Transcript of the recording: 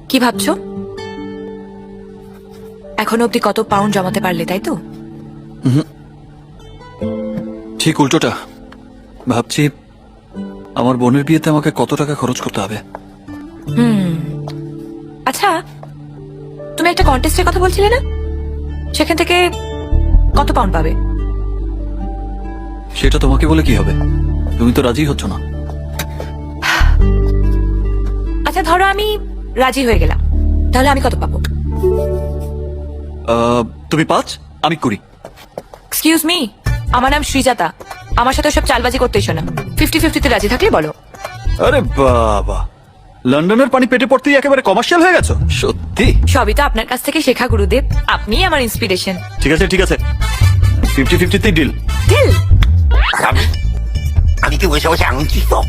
কি ভাবছো? এখনো অব্দি কত পাউন্ড জমাতে পারলে, তাই তো? ঠিক উল্টোটা ভাবছি, আমার বোনের বিয়েতে আমাকে কত টাকা খরচ করতে হবে। আচ্ছা, তুমি একটা কন্টেস্টের কথা বলছিলে না? সেখান থেকে কত পাউন্ড পাবে? সেটা তোমাকে বলে কি হবে? তুমি তো রাজি হচ্ছ না। আচ্ছা ধরো আমি রাজি হয়ে গেলাম, তাহলে আমি কত পাবো? তুমি 5, আমি 20। এক্সকিউজ মি, আমার নাম শ্রীজাতা। আমার সাথে সব চালবাজি করতে এসো না। 50-50 তে রাজি থাকলে বলো। আরে বাবা, লন্ডনের পানি পেটে পড়তেই একেবারে কমার্শিয়াল হয়ে গেছো সত্যি। সবই তো আপনার কাছ থেকে শেখা গুরুদেব, আপনিই আমার ইন্সপিরেশন। ঠিক আছে ঠিক আছে, 50-50 ডিল। ডিল। আমি কি বসে বসে আঙুল চিপব?